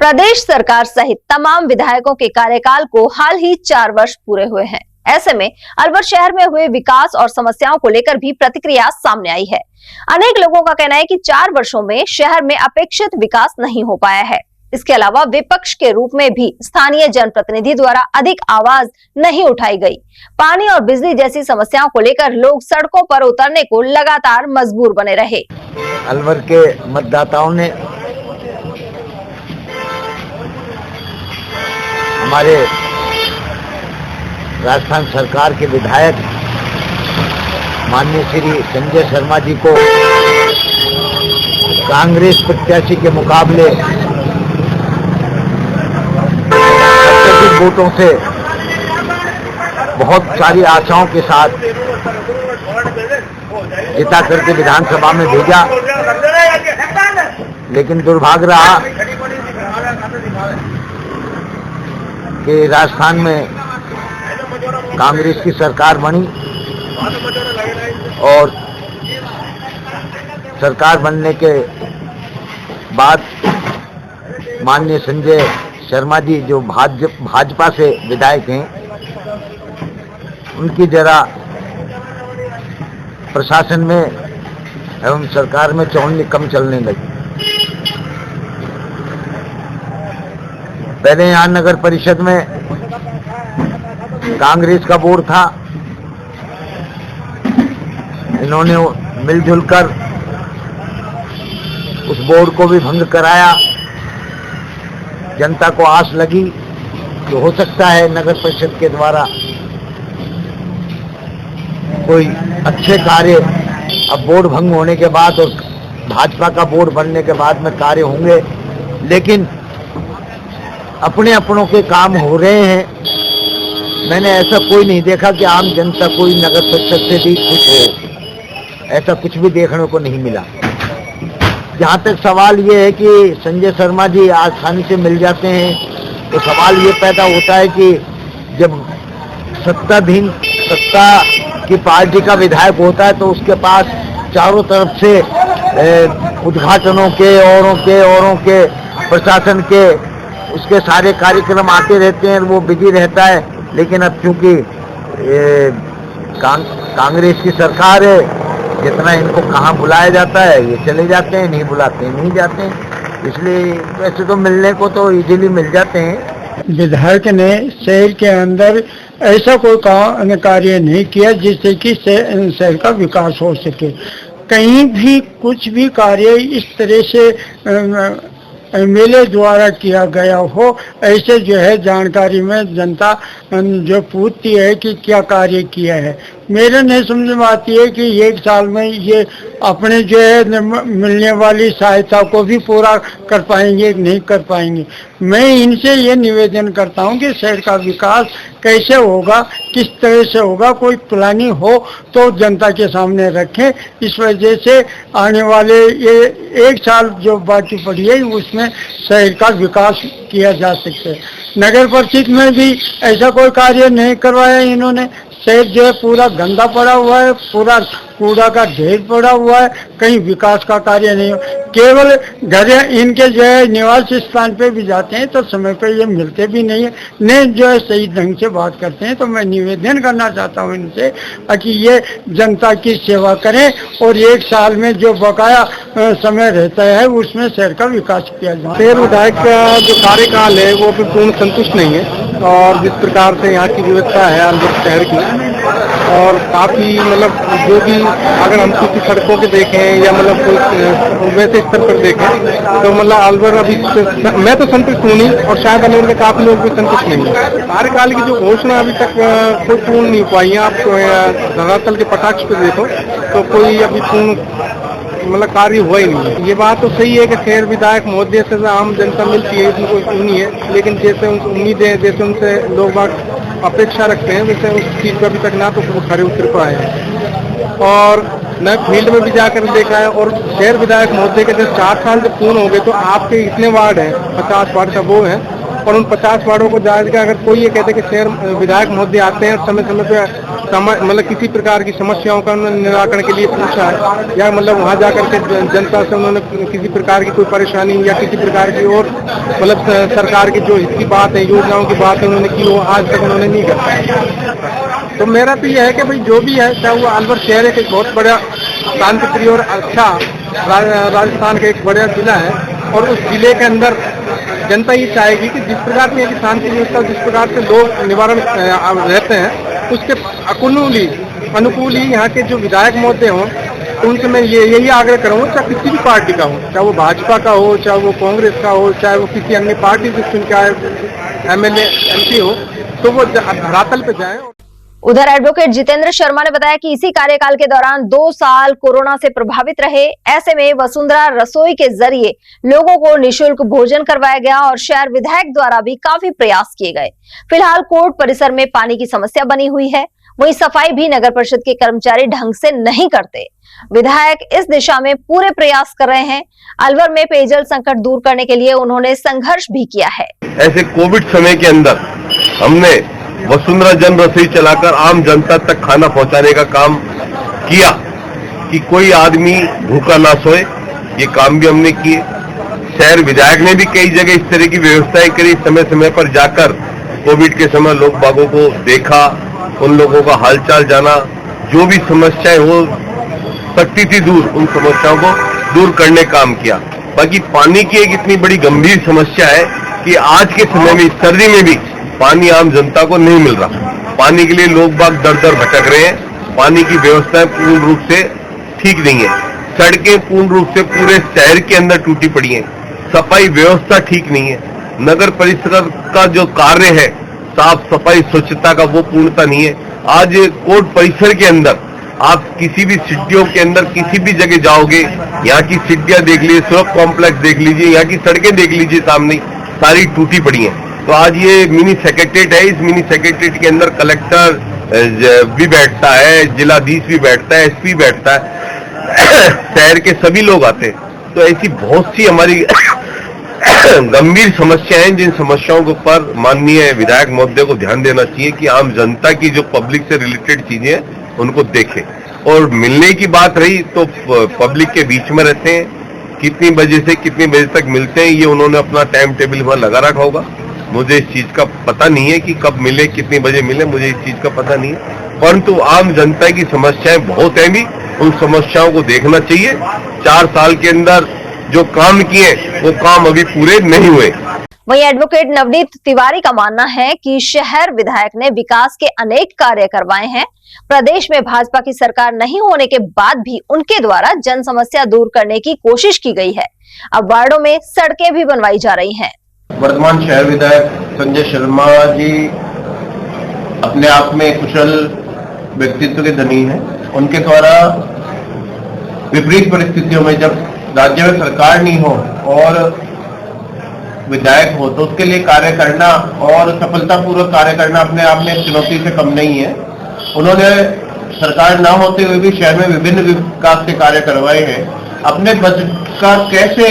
प्रदेश सरकार सहित तमाम विधायकों के कार्यकाल को हाल ही 4 वर्ष पूरे हुए हैं। ऐसे में अलवर शहर में हुए विकास और समस्याओं को लेकर भी प्रतिक्रिया सामने आई है। अनेक लोगों का कहना है कि 4 वर्षों में शहर में अपेक्षित विकास नहीं हो पाया है। इसके अलावा विपक्ष के रूप में भी स्थानीय जनप्रतिनिधि द्वारा अधिक आवाज नहीं उठाई गई। पानी और बिजली जैसी समस्याओं को लेकर लोग सड़कों पर उतरने को लगातार मजबूर बने रहे। अलवर के मतदाताओं ने हमारे राजस्थान सरकार के विधायक माननीय श्री संजय शर्मा जी को कांग्रेस प्रत्याशी के मुकाबले अत्यधिक वोटों से बहुत सारी आशाओं के साथ जिता करके विधानसभा में भेजा, लेकिन दुर्भाग्य रहा कि राजस्थान में कांग्रेस की सरकार बनी और सरकार बनने के बाद माननीय संजय शर्मा जी जो भाजपा से विधायक हैं, उनकी जरा प्रशासन में एवं सरकार में चौनी कम चलने लगी। पहले यहाँ नगर परिषद में कांग्रेस का बोर्ड था, इन्होंने मिलजुल कर उस बोर्ड को भी भंग कराया। जनता को आस लगी कि हो सकता है नगर परिषद के द्वारा कोई अच्छे कार्य अब बोर्ड भंग होने के बाद और भाजपा का बोर्ड बनने के बाद में कार्य होंगे, लेकिन अपने अपनों के काम हो रहे हैं। मैंने ऐसा कोई नहीं देखा कि आम जनता कोई नगर परिषद से भी खुश हो, ऐसा कुछ भी देखने को नहीं मिला। जहाँ तक सवाल ये है कि संजय शर्मा जी आसानी से मिल जाते हैं, तो सवाल ये पैदा होता है कि जब सत्ता की पार्टी का विधायक होता है तो उसके पास चारों तरफ से उद्घाटनों के औरों के प्रशासन के उसके सारे कार्यक्रम आते रहते हैं, वो बिजी रहता है। लेकिन अब चूंकि कांग्रेस की सरकार है, जितना इनको कहाँ बुलाया जाता है ये चले जाते हैं, नहीं बुलाते हैं नहीं जाते हैं। इसलिए वैसे तो मिलने को तो इजीली मिल जाते हैं। विधायक ने शहर के अंदर ऐसा कोई कार्य नहीं किया जिससे कि शहर का विकास हो सके। कहीं भी कुछ भी कार्य इस तरह से एमएलए द्वारा किया गया हो, ऐसे जो है जानकारी में जनता जो पूछती है कि क्या कार्य किया है। मेरे नहीं समझ में आती है कि 1 साल में ये अपने जो है मिलने वाली सहायता को भी पूरा कर पाएंगे नहीं कर पाएंगे। मैं इनसे ये निवेदन करता हूँ कि शहर का विकास कैसे होगा, किस तरह से होगा, कोई प्लानिंग हो तो जनता के सामने रखें। इस वजह से आने वाले ये 1 साल जो बाकी पड़ी है उसमें शहर का विकास किया जा सकता है। नगर परिषद में भी ऐसा कोई कार्य नहीं करवाया इन्होंने। शहर जो है पूरा गंदा पड़ा हुआ है, पूरा कूड़ा का ढेर पड़ा हुआ है, कहीं विकास का कार्य नहीं हो। केवल घर इनके जो है निवास स्थान पे भी जाते हैं तो समय पे ये मिलते भी नहीं है, न जो है सही ढंग से बात करते हैं। तो मैं निवेदन करना चाहता हूँ इनसे कि ये जनता की सेवा करें और 1 साल में जो बकाया समय रहता है उसमें शहर का विकास किया जाए। शहर विधायक का जो कार्यकाल है वो भी पूर्ण संतुष्ट नहीं है, और जिस प्रकार से यहाँ की व्यवस्था है अलवर शहर की, और काफ़ी मतलब जो भी अगर हम किसी सड़कों के देखें या मतलब कोई वैसे स्तर पर देखें तो मतलब अलवर अभी मैं तो संतुष्ट हूँ नहीं, और शायद अलवर के काफ़ी लोग भी संतुष्ट नहीं है। कार्यकाल की जो घोषणा अभी तक कोई पूर्ण नहीं हो पाई है। आप धरातल के कटाक्ष पे देखो तो कोई अभी पूर्ण मतलब कार्य हुआ ही नहीं है। ये बात तो सही है कि शहर विधायक महोदय से आम जनता मिलती है, इसमें कोई नहीं है, लेकिन जैसे उनसे उम्मीद है, जैसे उनसे लोग बात अपेक्षा रखते हैं, वैसे उस चीज़ पर अभी तक ना तो वो खड़े उतर पाए हैं। और मैं फील्ड में भी जाकर देखा है, और शहर विधायक महोदय के जब 4 साल जब पूर्ण हो गए तो आपके इतने वार्ड हैं, 50 वार्ड का वो है, और उन 50 वार्डों को जाकर अगर कोई ये कहते कि शहर विधायक महोदय आते हैं समय समय पे मतलब किसी प्रकार की समस्याओं का उन्होंने निराकरण के लिए पूछा है, या मतलब वहाँ जाकर के जनता से उन्होंने किसी प्रकार की कोई परेशानी या किसी प्रकार की और मतलब सरकार की जो हित की बात है, योजनाओं की बात है उन्होंने की, वो आज तक उन्होंने नहीं कर पाया। तो मेरा तो यह है कि भाई जो भी है, चाहे वो अलवर शहर एक बहुत बड़ा शांतिप्रिय और अच्छा राजस्थान का एक बड़ा जिला है, और उस जिले के अंदर जनता ये चाहेगी कि जिस प्रकार से शांति व्यवस्था, जिस प्रकार से लोग निवारण रहते हैं, उसके अनुकूल ही यहाँ के जो विधायक महोदय हों, तो उनसे मैं यही आग्रह करूँगा, चाहे किसी भी पार्टी का हो, चाहे वो भाजपा का हो, चाहे वो कांग्रेस का हो, चाहे वो किसी अन्य पार्टी से चुनकर MLA MP हो, तो वो धरातल पे जाए। उधर एडवोकेट जितेंद्र शर्मा ने बताया कि इसी कार्यकाल के दौरान 2 साल कोरोना से प्रभावित रहे। ऐसे में वसुंधरा रसोई के जरिए लोगों को निशुल्क भोजन करवाया गया और शहर विधायक द्वारा भी काफी प्रयास किए गए। फिलहाल कोर्ट परिसर में पानी की समस्या बनी हुई है, वहीं सफाई भी नगर परिषद के कर्मचारी ढंग से नहीं करते। विधायक इस दिशा में पूरे प्रयास कर रहे हैं। अलवर में पेयजल संकट दूर करने के लिए उन्होंने संघर्ष भी किया है। ऐसे कोविड समय के अंदर हमने वसुंधरा जन रसोई चलाकर आम जनता तक खाना पहुंचाने का काम किया कि कोई आदमी भूखा ना सोए। ये काम भी हमने किए। शहर विधायक ने भी कई जगह इस तरह की व्यवस्थाएं करी। समय समय पर जाकर कोविड के समय लोग बागों को देखा, उन लोगों का हालचाल जाना, जो भी समस्याएं हो सकती थी दूर, उन समस्याओं को दूर करने काम किया। बाकी पानी की एक इतनी बड़ी गंभीर समस्या है कि आज के समय में, सर्दी में भी पानी आम जनता को नहीं मिल रहा। पानी के लिए लोग बाग दर दर भटक रहे हैं। पानी की व्यवस्थाएं पूर्ण रूप से ठीक नहीं है। सड़कें पूर्ण रूप से पूरे शहर के अंदर टूटी पड़ी हैं। सफाई व्यवस्था ठीक नहीं है। नगर परिषद का जो कार्य है साफ सफाई स्वच्छता का, वो पूर्णता नहीं है। आज कोर्ट परिसर के अंदर आप किसी भी सिटियों के अंदर किसी भी जगह जाओगे, यहाँ की सिटियां देख लीजिए, सुरख कॉम्प्लेक्स देख लीजिए, यहाँ की सड़कें देख लीजिए, सामने सारी टूटी पड़ी हैं। तो आज ये मिनी सेक्रेटरीट है। इस मिनी सेक्रेटरीट के अंदर कलेक्टर भी बैठता है, जिलाधीश भी बैठता है, SP बैठता है, शहर के सभी लोग आते हैं। तो ऐसी बहुत सी हमारी गंभीर समस्याएं हैं, जिन समस्याओं के ऊपर माननीय विधायक महोदय को ध्यान देना चाहिए कि आम जनता की जो पब्लिक से रिलेटेड चीजें हैं उनको देखें। और मिलने की बात रही तो पब्लिक के बीच में रहते हैं, कितनी बजे से कितनी बजे तक मिलते हैं ये उन्होंने अपना टाइम टेबल वहां लगा रखा होगा। मुझे इस चीज का पता नहीं है कि कब मिले, कितनी बजे मिले, मुझे इस चीज का पता नहीं है। परंतु आम जनता की समस्याएं बहुत हैं भी, उन समस्याओं को देखना चाहिए। 4 साल के अंदर जो काम किए वो काम अभी पूरे नहीं हुए। वहीं एडवोकेट नवनीत तिवारी का मानना है कि शहर विधायक ने विकास के अनेक कार्य करवाए हैं। प्रदेश में भाजपा की सरकार नहीं होने के बाद भी उनके द्वारा जन समस्या दूर करने की कोशिश की गई है। अब वार्डों में सड़कें भी बनवाई जा रही हैं। वर्तमान शहर विधायक संजय शर्मा जी अपने आप में कुशल व्यक्तित्व के धनी हैं। उनके द्वारा विपरीत परिस्थितियों में, जब राज्य में सरकार नहीं हो और विधायक हो, तो उसके लिए कार्य करना और सफलतापूर्वक कार्य करना अपने आप में चुनौती से कम नहीं है। उन्होंने सरकार ना होते हुए भी शहर में विभिन्न विकास के कार्य करवाए हैं। अपने बजट का कैसे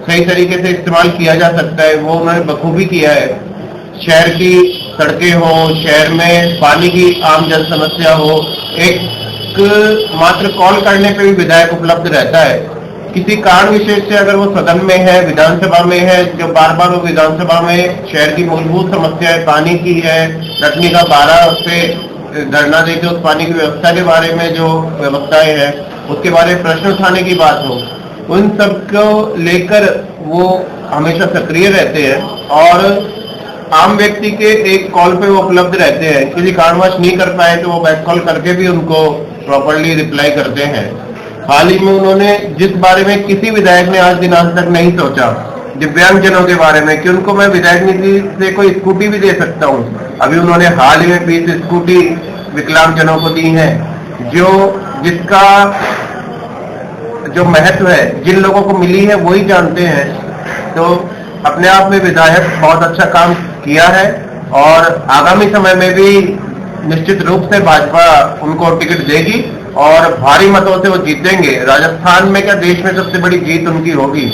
सही तरीके से इस्तेमाल किया जा सकता है वो उन्होंने बखूबी किया है। शहर की सड़कें हो, शहर में पानी की आम जन समस्या हो, एक मात्र कॉल करने पे भी विधायक उपलब्ध रहता है। किसी कारण विशेष से अगर वो सदन में है, विधानसभा में है, जो बार बार वो विधानसभा में शहर की मूलभूत समस्याएं पानी की है, रखने का 12 पे धरना देके उस पानी की व्यवस्था के बारे में जो व्यवस्थाएं हैं उसके बारे में प्रश्न उठाने की बात हो, उन सबको लेकर वो हमेशा सक्रिय रहते हैं और आम व्यक्ति के एक कॉल पे वो उपलब्ध रहते हैं। किसी कारणवश नहीं कर पाए तो वो बैक कॉल करके भी उनको प्रॉपर्ली रिप्लाई करते हैं। हाल ही में उन्होंने जिस बारे में किसी विधायक ने आज दिनांक तक नहीं सोचा, दिव्यांगजनों के बारे में, कि उनको मैं विधायक निधि से कोई स्कूटी भी दे सकता हूँ। अभी उन्होंने हाल ही में 20 स्कूटी विकलांगजनों को दी है, जिसका जो महत्व है जिन लोगों को मिली है वही जानते हैं। तो अपने आप में विधायक बहुत अच्छा काम किया है और आगामी समय में भी निश्चित रूप से भाजपा उनको टिकट देगी और भारी मतों से वो जीतेंगे। राजस्थान में क्या, देश में सबसे बड़ी जीत उनकी होगी।